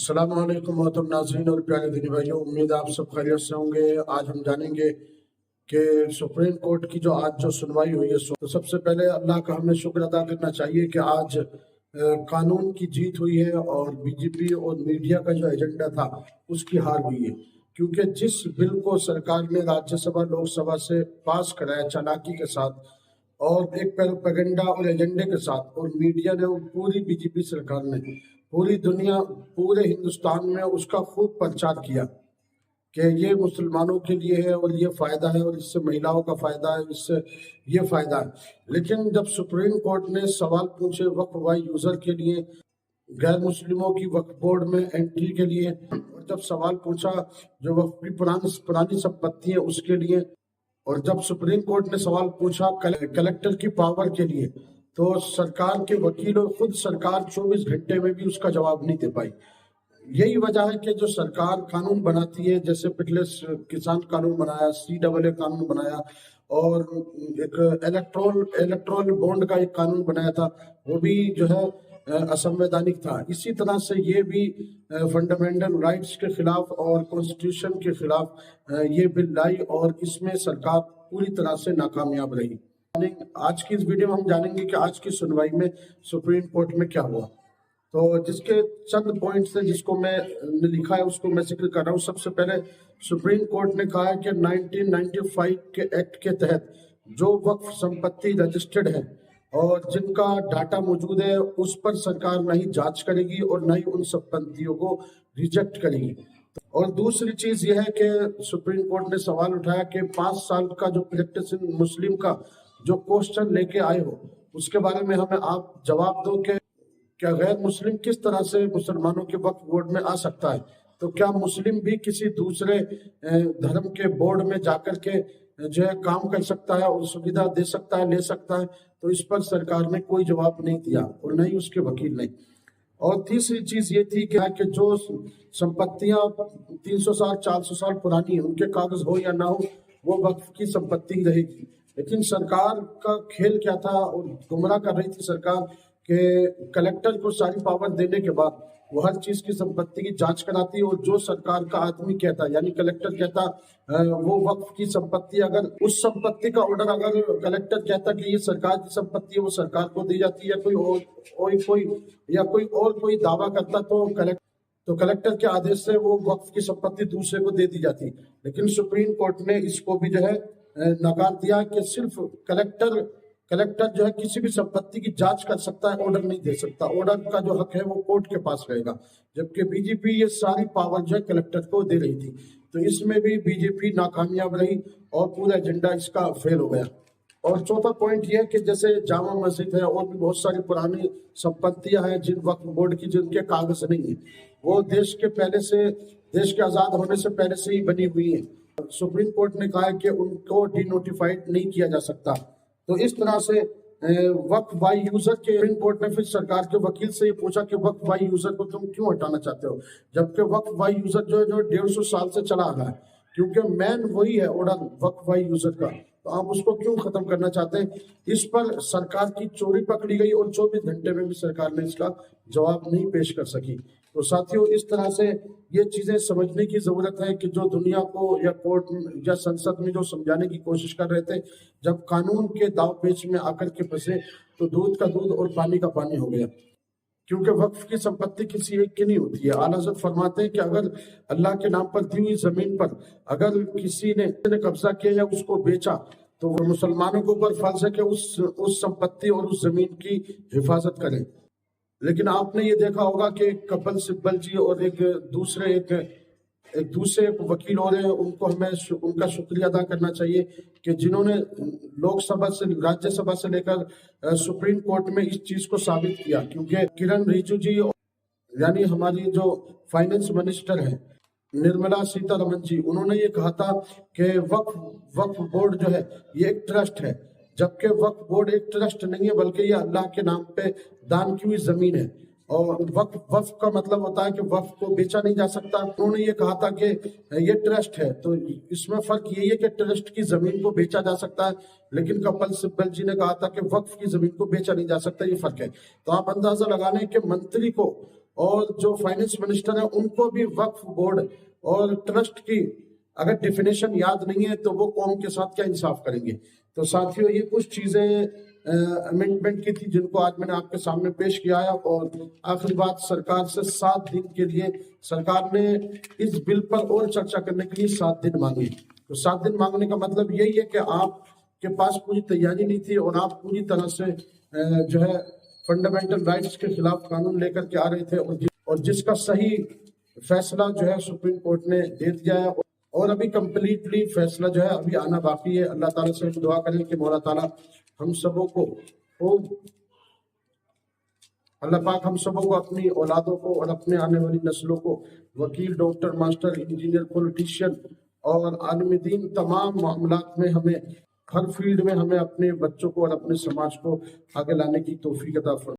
अस्सलाम वालेकुम मोहतरम नाज़रीन और प्यारे दीनी भाइयों, उम्मीद है आप सब खैरियत से होंगे। आज हम जानेंगे कि सुप्रीम कोर्ट की जो सुनवाई हुई है, तो सबसे पहले अल्लाह का हमें शुक्र अदा करना चाहिए कि आज कानून की जीत हुई है और बीजेपी और मीडिया का जो एजेंडा था उसकी हार हुई है। क्योंकि जिस बिल को सरकार ने राज्यसभा लोकसभा से पास कराया चालाकी के साथ और एक प्रोपेगेंडा और एजेंडे के साथ, और मीडिया ने और पूरी बीजेपी सरकार ने पूरी दुनिया पूरे हिंदुस्तान में उसका खूब प्रचार किया कि ये मुसलमानों के लिए है और ये फ़ायदा है और इससे महिलाओं का फ़ायदा है, इससे ये फ़ायदा है। लेकिन जब सुप्रीम कोर्ट ने सवाल पूछे वक्फ वाई यूज़र के लिए, गैर मुस्लिमों की वक्फ बोर्ड में एंट्री के लिए, और जब सवाल पूछा जो वक्फ की पुरानी संपत्ति है उसके लिए, और जब सुप्रीम कोर्ट ने सवाल पूछा कलेक्टर की पावर के लिए, तो सरकार के वकील और खुद सरकार 24 घंटे में भी उसका जवाब नहीं दे पाई। यही वजह है कि जो सरकार कानून बनाती है, जैसे पिछले किसान कानून बनाया, CAA कानून बनाया, और एक इलेक्ट्रोल बॉन्ड का एक कानून बनाया था, वो भी जो है असंवैधानिक था। इसी तरह से ये भी फंडामेंटल राइट्स के खिलाफ और कॉन्स्टिट्यूशन के खिलाफ ये बिल लाई, और इसमें सरकार पूरी तरह से नाकामयाब रही। आज की इस वीडियो में हम जानेंगे कि आज की सुनवाई में सुप्रीम कोर्ट में क्या हुआ। तो जिसके चंद पॉइंट्स थे जिसको मैं लिखा है उसको मैं जिक्र कर रहा हूँ। सबसे पहले सुप्रीम कोर्ट ने कहा है कि 1995 के एक्ट के तहत जो वक्फ संपत्ति रजिस्टर्ड है और जिनका डाटा मौजूद है, उस पर सरकार न ही जांच करेगी और न ही उन संपत्तियों को रिजेक्ट करेगी। और दूसरी चीज यह है कि सुप्रीम कोर्ट ने सवाल उठाया कि 5 साल का जो प्रैक्टिसिंग मुस्लिम का जो क्वेश्चन लेके आए हो, उसके बारे में हमें आप जवाब दो कि क्या गैर मुस्लिम किस तरह से मुसलमानों के वक्फ बोर्ड में आ सकता है। तो क्या मुस्लिम भी किसी दूसरे धर्म के बोर्ड में जाकर के जो है काम कर सकता है और सुविधा दे सकता है, ले सकता है। तो इस पर सरकार ने कोई जवाब नहीं दिया और नहीं उसके वकील ने। और तीसरी चीज ये थी कि जो संपत्तियां 300 साल 400 साल पुरानी है, उनके कागज हो या ना हो, वो वक्फ की संपत्ति रहेगी। लेकिन सरकार का खेल क्या था और गुमराह कर रही थी सरकार कि कलेक्टर को सारी पावर देने के बाद वो हर चीज की संपत्ति की जांच कराती, और जो सरकार का आदमी कहता यानी कलेक्टर कहता वो वक्फ की संपत्ति, अगर उस संपत्ति का ऑर्डर अगर कलेक्टर कहता कि ये सरकार की संपत्ति है, वो सरकार को दी जाती है। कोई और दावा करता तो कलेक्टर के आदेश से वो वक्फ की संपत्ति दूसरे को दे दी जाती। लेकिन सुप्रीम कोर्ट ने इसको भी जो है नकार दिया कि सिर्फ कलेक्टर जो है किसी भी संपत्ति की जांच कर सकता है, ऑर्डर नहीं दे सकता। ऑर्डर का जो हक है वो कोर्ट के पास रहेगा, जबकि बीजेपी ये सारी पावर जो है कलेक्टर को दे रही थी। तो इसमें भी बीजेपी नाकामयाब रही और पूरा एजेंडा इसका फेल हो गया। और चौथा पॉइंट ये है कि जैसे जामा मस्जिद है और भी बहुत सारी पुरानी संपत्तियां हैं जिन वक्फ बोर्ड की जिनके कागज नहीं है, वो देश के आजाद होने से पहले से ही बनी हुई है। सुप्रीम कोर्ट ने कहा है कि उनको डिनोटिफाइड नहीं किया जा सकता। तो इस तरह से वक्फ वाई यूजर के सुप्रीम कोर्ट ने फिर सरकार के वकील से ये पूछा कि वक्फ वाई यूजर को तुम क्यों हटाना चाहते हो, जबकि वक्फ वाई यूजर जो 150 साल से चला आ रहा है, क्योंकि मैन वही है ऑर्डर वक्फ वाई यूजर का, तो आप उसको क्यों खत्म करना चाहते हैं। इस पर सरकार की चोरी पकड़ी गई और 24 घंटे में भी सरकार ने इसका जवाब नहीं पेश कर सकी। तो साथियों, इस तरह से ये चीजें समझने की जरूरत है कि जो दुनिया को या कोर्ट या संसद में जो समझाने की कोशिश कर रहे थे, जब कानून के दाव पेच में आकर के फंसे तो दूध का दूध और पानी का पानी हो गया। क्योंकि वक्फ की संपत्ति किसी एक की नहीं होती है। आला हज़रत फरमाते हैं कि अगर अल्लाह के नाम पर दी हुई जमीन पर अगर किसी ने कब्जा किया या उसको बेचा, तो वो मुसलमानों के ऊपर फर्ज है कि उस संपत्ति और उस जमीन की हिफाजत करें। लेकिन आपने ये देखा होगा कि कपिल सिब्बल जी और एक दूसरे वकील और हैं, उनको हमें उनका शुक्रिया अदा करना चाहिए कि जिन्होंने लोकसभा से राज्यसभा से लेकर सुप्रीम कोर्ट में इस चीज को साबित किया। क्योंकि किरण रिजिजू जी यानी हमारी जो फाइनेंस मिनिस्टर है निर्मला सीतारमन जी, उन्होंने ये कहा था कि वक्फ बोर्ड जो है ये एक ट्रस्ट है, जबकि वक्फ बोर्ड एक ट्रस्ट नहीं है बल्कि ये अल्लाह के नाम पे दान की हुई जमीन है। और वक्फ का मतलब होता है कि वक्फ को बेचा नहीं जा सकता। उन्होंने ये कहा था कि ये ट्रस्ट है, तो इसमें फर्क यही है कि ट्रस्ट की जमीन को बेचा जा सकता है, लेकिन कपिल सिब्बल जी ने कहा था कि वक्फ की जमीन को बेचा नहीं जा सकता। ये फर्क है। तो आप अंदाजा लगा लें कि मंत्री को اور جو فائنینس منسٹر ہیں ان کو بھی وقف بورڈ اور ٹرسٹ کی اگر ڈیفینیشن یاد نہیں ہے تو وہ قوم کے ساتھ کیا انصاف کریں گے. تو ساتھیوں یہ کچھ چیزیں امینڈمنٹ کی تھی جن کو آج میں نے آپ کے سامنے پیش کیا ہے. اور آخری بات، سرکار سے 7 دن کے لیے سرکار نے اس بل پر اور چرچا کرنے کے لیے 7 دن مانگے. تو 7 دن مانگنے کا مطلب یہی ہے کہ آپ کے پاس پوری تیاری نہیں تھی اور آپ پوری طرح سے جو ہے فنڈامنٹل رائٹس کے خلاف قانون لے کر کے آ رہے تھے اور جس کا صحیح فیصلہ جو ہے سپریم کورٹ نے دے دیا ہے اور ابھی کمپلیٹلی فیصلہ جو ہے ابھی آنا باقی ہے. اللہ تعالیٰ سے ہم دعا کریں کہ مولا تعالیٰ ہم سبوں کو اللہ پاک ہم سبوں کو اپنی اولادوں کو اور اپنے آنے والی نسلوں کو وکیل، ڈاکٹر، ماسٹر، انجینئر، پولیٹیشین اور عالم دین تمام معاملات میں ہمیں ہر فیلڈ میں ہمیں اپنے بچوں کو اور اپنے سماج کو آگے لانے کی توفیق عطا فرمائے.